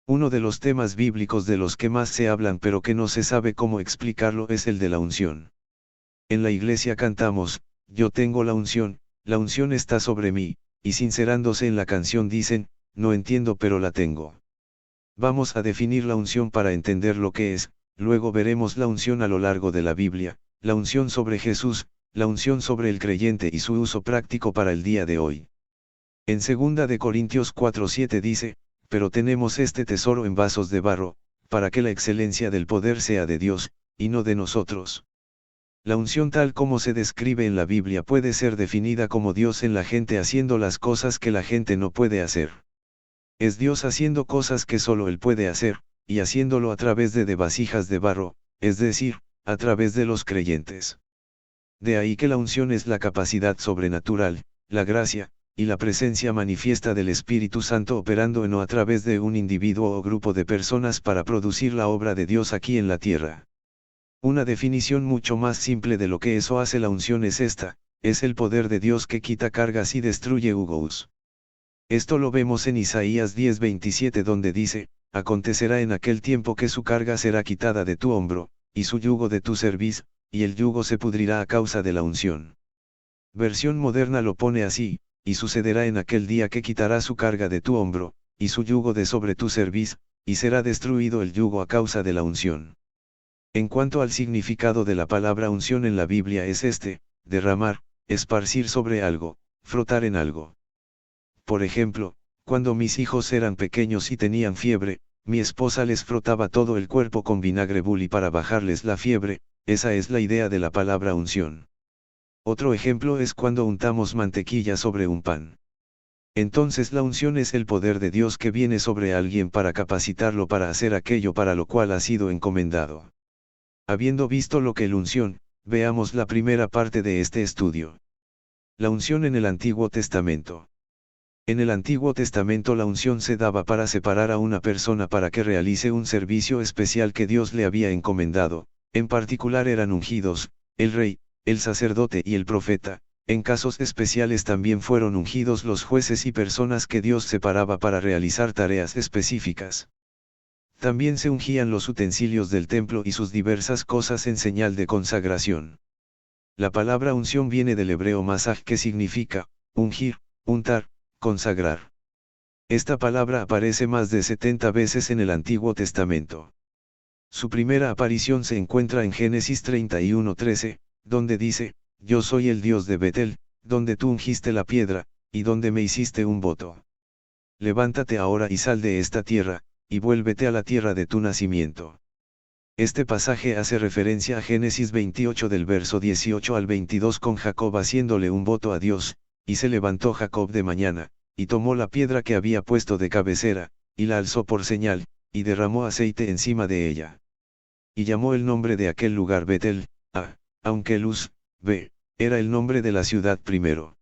Uno de los temas bíblicos de los que más se hablan pero que no se sabe cómo explicarlo es el de la unción. En la iglesia cantamos, yo tengo la unción está sobre mí, y sincerándose en la canción dicen, no entiendo pero la tengo. Vamos a definir la unción para entender lo que es, luego veremos la unción a lo largo de la Biblia, la unción sobre Jesús, la unción sobre el creyente y su uso práctico para el día de hoy. En 2 de Corintios 4:7 dice, pero tenemos este tesoro en vasos de barro, para que la excelencia del poder sea de Dios, y no de nosotros. La unción tal como se describe en la Biblia puede ser definida como Dios en la gente haciendo las cosas que la gente no puede hacer. Es Dios haciendo cosas que solo Él puede hacer, y haciéndolo a través de vasijas de barro, es decir, a través de los creyentes. De ahí que la unción es la capacidad sobrenatural, la gracia, y la presencia manifiesta del Espíritu Santo operando en o a través de un individuo o grupo de personas para producir la obra de Dios aquí en la tierra. Una definición mucho más simple de lo que eso hace la unción es esta, es el poder de Dios que quita cargas y destruye yugos. Esto lo vemos en Isaías 10:27 donde dice, acontecerá en aquel tiempo que su carga será quitada de tu hombro, y su yugo de tu cerviz, y el yugo se pudrirá a causa de la unción. Versión moderna lo pone así, y sucederá en aquel día que quitará su carga de tu hombro, y su yugo de sobre tu cerviz, y será destruido el yugo a causa de la unción. En cuanto al significado de la palabra unción en la Biblia es este, derramar, esparcir sobre algo, frotar en algo. Por ejemplo, cuando mis hijos eran pequeños y tenían fiebre, mi esposa les frotaba todo el cuerpo con vinagre bully para bajarles la fiebre, esa es la idea de la palabra unción. Otro ejemplo es cuando untamos mantequilla sobre un pan. Entonces la unción es el poder de Dios que viene sobre alguien para capacitarlo para hacer aquello para lo cual ha sido encomendado. Habiendo visto lo que es la unción, veamos la primera parte de este estudio. La unción en el Antiguo Testamento. En el Antiguo Testamento la unción se daba para separar a una persona para que realice un servicio especial que Dios le había encomendado, en particular eran ungidos, el rey, el sacerdote y el profeta, en casos especiales también fueron ungidos los jueces y personas que Dios separaba para realizar tareas específicas. También se ungían los utensilios del templo y sus diversas cosas en señal de consagración. La palabra unción viene del hebreo masaj que significa, ungir, untar, consagrar. Esta palabra aparece más de 70 veces en el Antiguo Testamento. Su primera aparición se encuentra en Génesis 31:13, donde dice, yo soy el Dios de Betel, donde tú ungiste la piedra, y donde me hiciste un voto. Levántate ahora y sal de esta tierra, y vuélvete a la tierra de tu nacimiento. Este pasaje hace referencia a Génesis 28 del verso 18 al 22 con Jacob haciéndole un voto a Dios, y se levantó Jacob de mañana, y tomó la piedra que había puesto de cabecera, y la alzó por señal, y derramó aceite encima de ella. Y llamó el nombre de aquel lugar Betel, aunque Luz, era el nombre de la ciudad primero.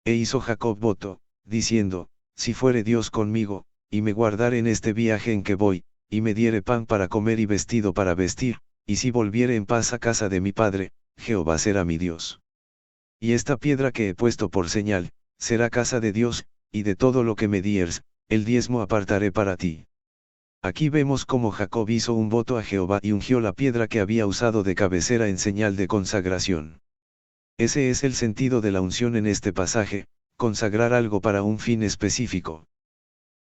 E hizo Jacob voto, diciendo, si fuere Dios conmigo, y me guardare en este viaje en que voy, y me diere pan para comer y vestido para vestir, y si volviere en paz a casa de mi padre, Jehová será mi Dios. Y esta piedra que he puesto por señal, será casa de Dios, y de todo lo que me dieres, el diezmo apartaré para ti. Aquí vemos cómo Jacob hizo un voto a Jehová y ungió la piedra que había usado de cabecera en señal de consagración. Ese es el sentido de la unción en este pasaje, consagrar algo para un fin específico.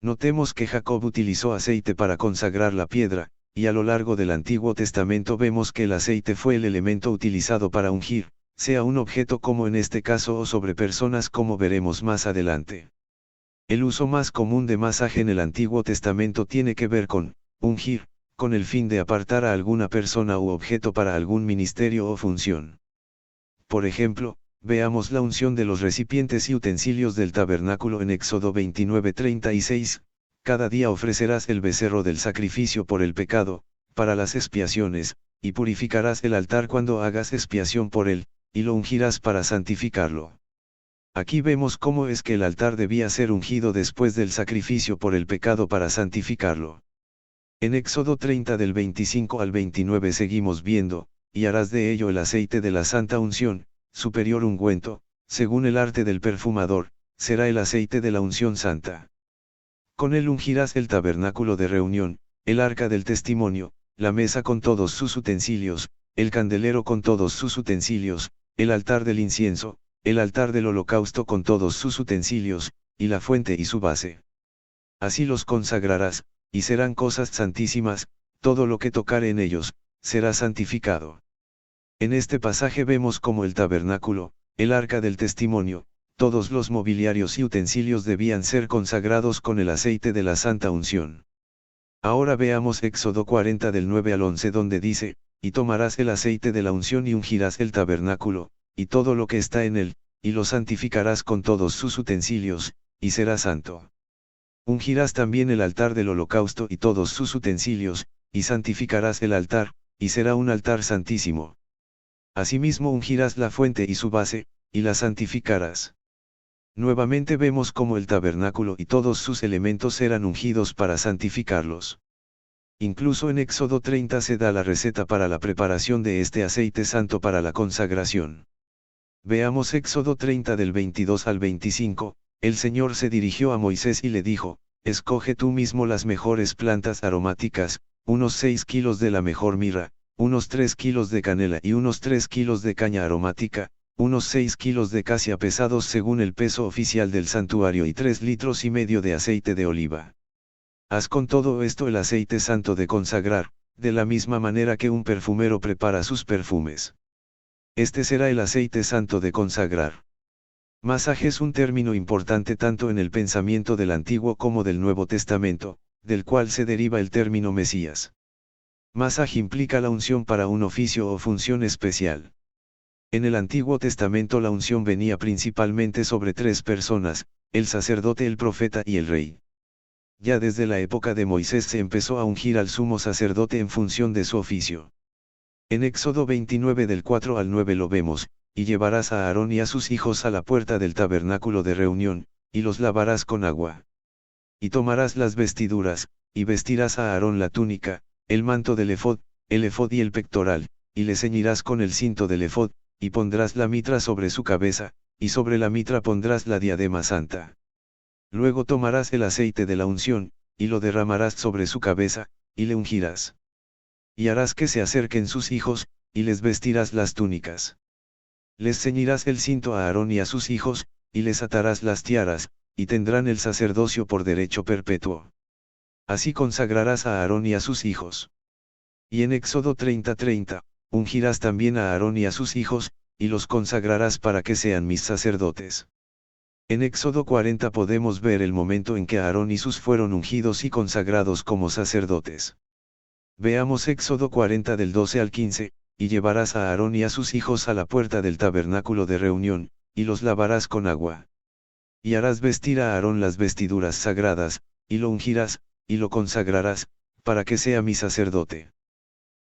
Notemos que Jacob utilizó aceite para consagrar la piedra, y a lo largo del Antiguo Testamento vemos que el aceite fue el elemento utilizado para ungir, sea un objeto como en este caso o sobre personas como veremos más adelante. El uso más común de masaje en el Antiguo Testamento tiene que ver con ungir, con el fin de apartar a alguna persona u objeto para algún ministerio o función. Por ejemplo, veamos la unción de los recipientes y utensilios del tabernáculo en Éxodo 29:36, cada día ofrecerás el becerro del sacrificio por el pecado, para las expiaciones, y purificarás el altar cuando hagas expiación por él, y lo ungirás para santificarlo. Aquí vemos cómo es que el altar debía ser ungido después del sacrificio por el pecado para santificarlo. En Éxodo 30 del 25 al 29 seguimos viendo, y harás de ello el aceite de la santa unción, superior ungüento, según el arte del perfumador, será el aceite de la unción santa. Con él ungirás el tabernáculo de reunión, el arca del testimonio, la mesa con todos sus utensilios, el candelero con todos sus utensilios, el altar del incienso, el altar del holocausto con todos sus utensilios, y la fuente y su base. Así los consagrarás, y serán cosas santísimas, todo lo que tocare en ellos, será santificado. En este pasaje vemos cómo el tabernáculo, el arca del testimonio, todos los mobiliarios y utensilios debían ser consagrados con el aceite de la santa unción. Ahora veamos Éxodo 40 del 9 al 11 donde dice, y tomarás el aceite de la unción y ungirás el tabernáculo, y todo lo que está en él, y lo santificarás con todos sus utensilios, y será santo. Ungirás también el altar del holocausto y todos sus utensilios, y santificarás el altar, y será un altar santísimo. Asimismo ungirás la fuente y su base, y la santificarás. Nuevamente vemos cómo el tabernáculo y todos sus elementos eran ungidos para santificarlos. Incluso en Éxodo 30 se da la receta para la preparación de este aceite santo para la consagración. Veamos Éxodo 30 del 22 al 25, el Señor se dirigió a Moisés y le dijo, escoge tú mismo las mejores plantas aromáticas, unos 6 kilos de la mejor mirra, unos 3 kilos de canela y unos 3 kilos de caña aromática, unos 6 kilos de casia pesados según el peso oficial del santuario y 3 litros y medio de aceite de oliva. Haz con todo esto el aceite santo de consagrar, de la misma manera que un perfumero prepara sus perfumes. Este será el aceite santo de consagrar. Masaje es un término importante tanto en el pensamiento del Antiguo como del Nuevo Testamento, del cual se deriva el término Mesías. Masaje implica la unción para un oficio o función especial. En el Antiguo Testamento la unción venía principalmente sobre 3 personas, el sacerdote, el profeta y el rey. Ya desde la época de Moisés se empezó a ungir al sumo sacerdote en función de su oficio. En Éxodo 29 del 4 al 9 lo vemos, y llevarás a Aarón y a sus hijos a la puerta del tabernáculo de reunión, y los lavarás con agua. Y tomarás las vestiduras, y vestirás a Aarón la túnica, el manto del efod y el pectoral, y le ceñirás con el cinto del efod, y pondrás la mitra sobre su cabeza, y sobre la mitra pondrás la diadema santa. Luego tomarás el aceite de la unción, y lo derramarás sobre su cabeza, y le ungirás. Y harás que se acerquen sus hijos, y les vestirás las túnicas. Les ceñirás el cinto a Aarón y a sus hijos, y les atarás las tiaras, y tendrán el sacerdocio por derecho perpetuo. Así consagrarás a Aarón y a sus hijos. Y en Éxodo 30:30, ungirás también a Aarón y a sus hijos, y los consagrarás para que sean mis sacerdotes. En Éxodo 40 podemos ver el momento en que Aarón y sus fueron ungidos y consagrados como sacerdotes. Veamos Éxodo 40 del 12 al 15, y llevarás a Aarón y a sus hijos a la puerta del tabernáculo de reunión, y los lavarás con agua. Y harás vestir a Aarón las vestiduras sagradas, y lo ungirás, y lo consagrarás, para que sea mi sacerdote.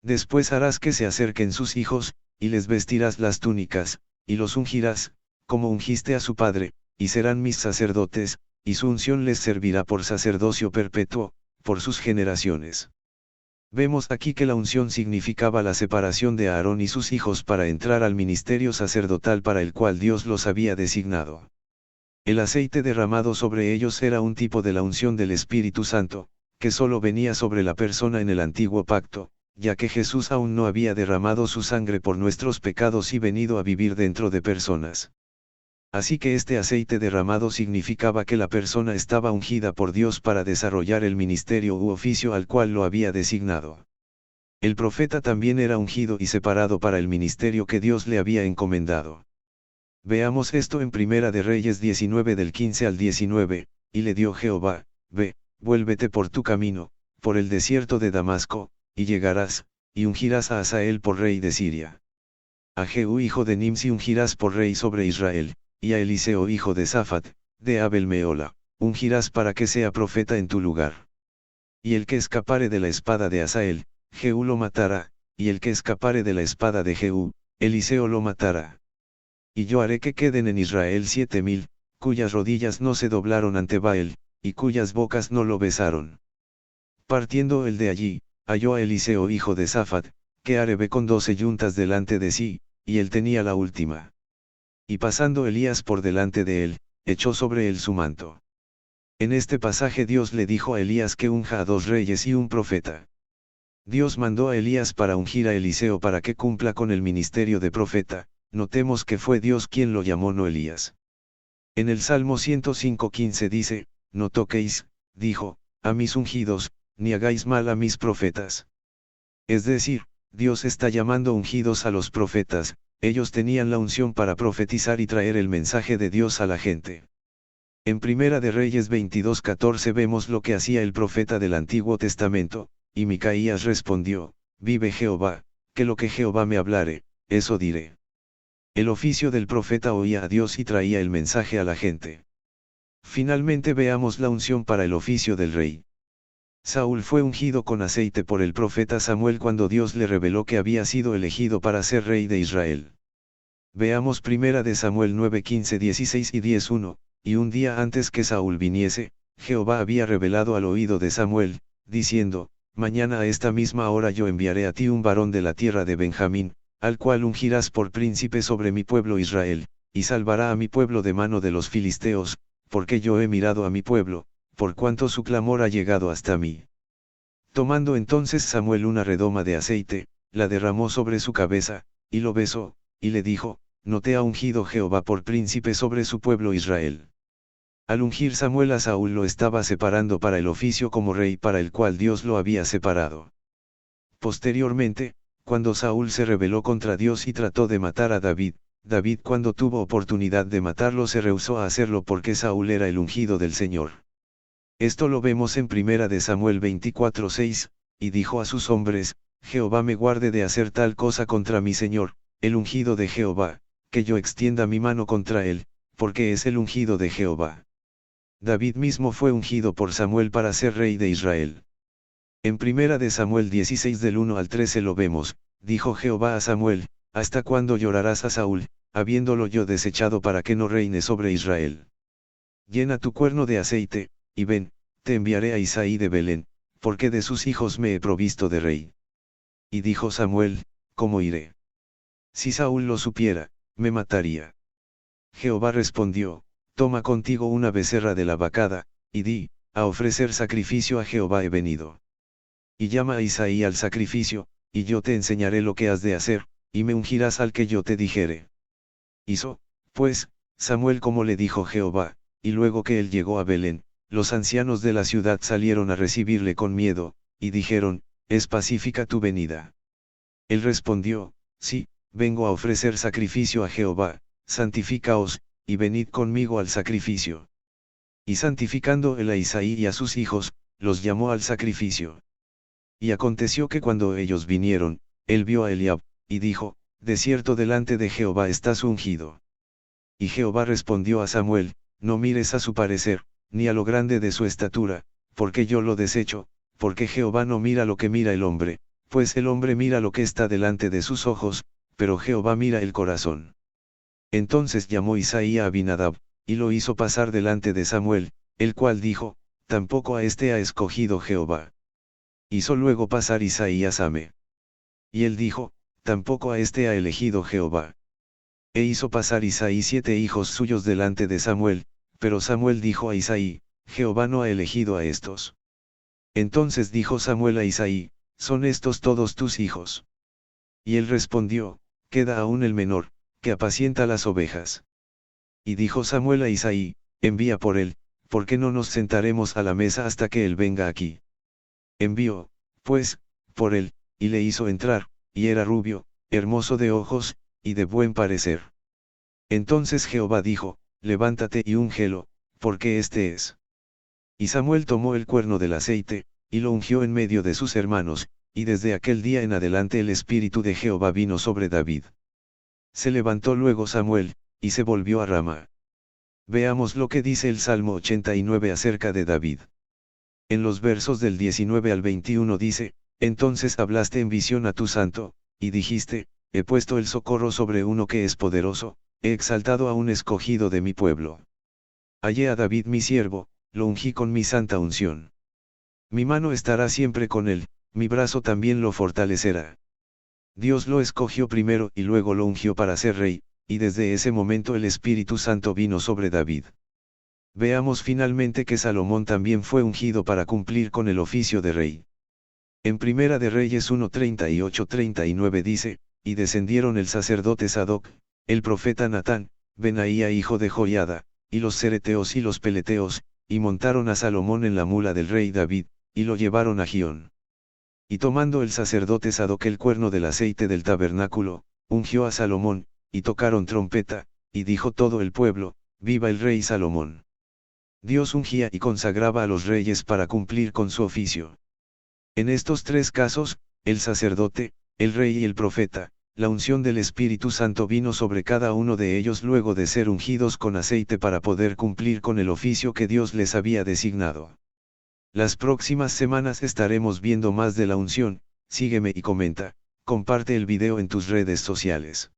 Después harás que se acerquen sus hijos, y les vestirás las túnicas, y los ungirás, como ungiste a su padre, y serán mis sacerdotes, y su unción les servirá por sacerdocio perpetuo, por sus generaciones. Vemos aquí que la unción significaba la separación de Aarón y sus hijos para entrar al ministerio sacerdotal para el cual Dios los había designado. El aceite derramado sobre ellos era un tipo de la unción del Espíritu Santo, que solo venía sobre la persona en el antiguo pacto, ya que Jesús aún no había derramado su sangre por nuestros pecados y venido a vivir dentro de personas. Así que este aceite derramado significaba que la persona estaba ungida por Dios para desarrollar el ministerio u oficio al cual lo había designado. El profeta también era ungido y separado para el ministerio que Dios le había encomendado. Veamos esto en Primera de Reyes 19 del 15 al 19, y le dio Jehová, ve, vuélvete por tu camino, por el desierto de Damasco, y llegarás, y ungirás a Hazael por rey de Siria. A Jehú hijo de Nimsi ungirás por rey sobre Israel, y a Eliseo hijo de Safat, de Abel Meola, ungirás para que sea profeta en tu lugar. Y el que escapare de la espada de Hazael, Jehú lo matará, y el que escapare de la espada de Jehú, Eliseo lo matará. Y yo haré que queden en Israel 7000, cuyas rodillas no se doblaron ante Baal, y cuyas bocas no lo besaron. Partiendo él de allí, halló a Eliseo hijo de Safat, que arebe con 12 yuntas delante de sí, y él tenía la última. Y pasando Elías por delante de él, echó sobre él su manto. En este pasaje Dios le dijo a Elías que unja a 2 reyes y un profeta. Dios mandó a Elías para ungir a Eliseo para que cumpla con el ministerio de profeta. Notemos que fue Dios quien lo llamó, no Elías. En el Salmo 105:15 dice, no toquéis, dijo, a mis ungidos, ni hagáis mal a mis profetas. Es decir, Dios está llamando ungidos a los profetas. Ellos tenían la unción para profetizar y traer el mensaje de Dios a la gente. En Primera de Reyes 22:14 vemos lo que hacía el profeta del Antiguo Testamento, y Micaías respondió, vive Jehová, que lo que Jehová me hablare, eso diré. El oficio del profeta oía a Dios y traía el mensaje a la gente. Finalmente veamos la unción para el oficio del rey. Saúl fue ungido con aceite por el profeta Samuel cuando Dios le reveló que había sido elegido para ser rey de Israel. Veamos Primera de Samuel 9:15, 16 y 10:1, y un día antes que Saúl viniese, Jehová había revelado al oído de Samuel, diciendo, mañana a esta misma hora yo enviaré a ti un varón de la tierra de Benjamín, al cual ungirás por príncipe sobre mi pueblo Israel, y salvará a mi pueblo de mano de los filisteos, porque yo he mirado a mi pueblo, por cuanto su clamor ha llegado hasta mí. Tomando entonces Samuel una redoma de aceite, la derramó sobre su cabeza, y lo besó, y le dijo, no te ha ungido Jehová por príncipe sobre su pueblo Israel. Al ungir Samuel a Saúl lo estaba separando para el oficio como rey para el cual Dios lo había separado. Posteriormente, cuando Saúl se rebeló contra Dios y trató de matar a David, David cuando tuvo oportunidad de matarlo se rehusó a hacerlo porque Saúl era el ungido del Señor. Esto lo vemos en Primera de Samuel 24:6, y dijo a sus hombres, Jehová me guarde de hacer tal cosa contra mi Señor, el ungido de Jehová, que yo extienda mi mano contra él, porque es el ungido de Jehová. David mismo fue ungido por Samuel para ser rey de Israel. En Primera de Samuel 16 del 1 al 13 lo vemos, dijo Jehová a Samuel, ¿hasta cuándo llorarás a Saúl, habiéndolo yo desechado para que no reine sobre Israel? Llena tu cuerno de aceite, y ven, te enviaré a Isaí de Belén, porque de sus hijos me he provisto de rey. Y dijo Samuel, ¿cómo iré? Si Saúl lo supiera, me mataría. Jehová respondió, toma contigo una becerra de la vacada, y di, a ofrecer sacrificio a Jehová he venido. Y llama a Isaí al sacrificio, y yo te enseñaré lo que has de hacer, y me ungirás al que yo te dijere. Hizo, pues, Samuel como le dijo Jehová, y luego que él llegó a Belén, los ancianos de la ciudad salieron a recibirle con miedo, y dijeron, ¿es pacífica tu venida? Él respondió, sí, vengo a ofrecer sacrificio a Jehová, santificaos, y venid conmigo al sacrificio. Y santificando él a Isaí y a sus hijos, los llamó al sacrificio. Y aconteció que cuando ellos vinieron, él vio a Eliab, y dijo, de cierto delante de Jehová estás ungido. Y Jehová respondió a Samuel, no mires a su parecer, ni a lo grande de su estatura, porque yo lo desecho, porque Jehová no mira lo que mira el hombre, pues el hombre mira lo que está delante de sus ojos, pero Jehová mira el corazón. Entonces llamó Isaí a Abinadab, y lo hizo pasar delante de Samuel, el cual dijo, tampoco a este ha escogido Jehová. Hizo luego pasar Isaí a Same. Y él dijo, tampoco a este ha elegido Jehová. E hizo pasar Isaí 7 hijos suyos delante de Samuel, pero Samuel dijo a Isaí, Jehová no ha elegido a estos. Entonces dijo Samuel a Isaí, ¿son estos todos tus hijos? Y él respondió, queda aún el menor, que apacienta las ovejas. Y dijo Samuel a Isaí, envía por él, porque no nos sentaremos a la mesa hasta que él venga aquí. Envió, pues, por él, y le hizo entrar, y era rubio, hermoso de ojos, y de buen parecer. Entonces Jehová dijo, levántate y úngelo, porque este es. Y Samuel tomó el cuerno del aceite, y lo ungió en medio de sus hermanos, y desde aquel día en adelante el Espíritu de Jehová vino sobre David. Se levantó luego Samuel, y se volvió a Rama. Veamos lo que dice el Salmo 89 acerca de David. En los versos del 19 al 21 dice, entonces hablaste en visión a tu santo, y dijiste, he puesto el socorro sobre uno que es poderoso, he exaltado a un escogido de mi pueblo. Hallé a David mi siervo, lo ungí con mi santa unción. Mi mano estará siempre con él, mi brazo también lo fortalecerá. Dios lo escogió primero y luego lo ungió para ser rey, y desde ese momento el Espíritu Santo vino sobre David. Veamos finalmente que Salomón también fue ungido para cumplir con el oficio de rey. En Primera de Reyes 1:38-39 dice, y descendieron el sacerdote Sadoc, el profeta Natán, Benaía hijo de Joiada, y los cereteos y los peleteos, y montaron a Salomón en la mula del rey David, y lo llevaron a Gión. Y tomando el sacerdote Sadoc el cuerno del aceite del tabernáculo, ungió a Salomón, y tocaron trompeta, y dijo todo el pueblo, viva el rey Salomón. Dios ungía y consagraba a los reyes para cumplir con su oficio. En estos tres casos, el sacerdote, el rey y el profeta, la unción del Espíritu Santo vino sobre cada uno de ellos luego de ser ungidos con aceite para poder cumplir con el oficio que Dios les había designado. Las próximas semanas estaremos viendo más de la unción. Sígueme y comenta, comparte el video en tus redes sociales.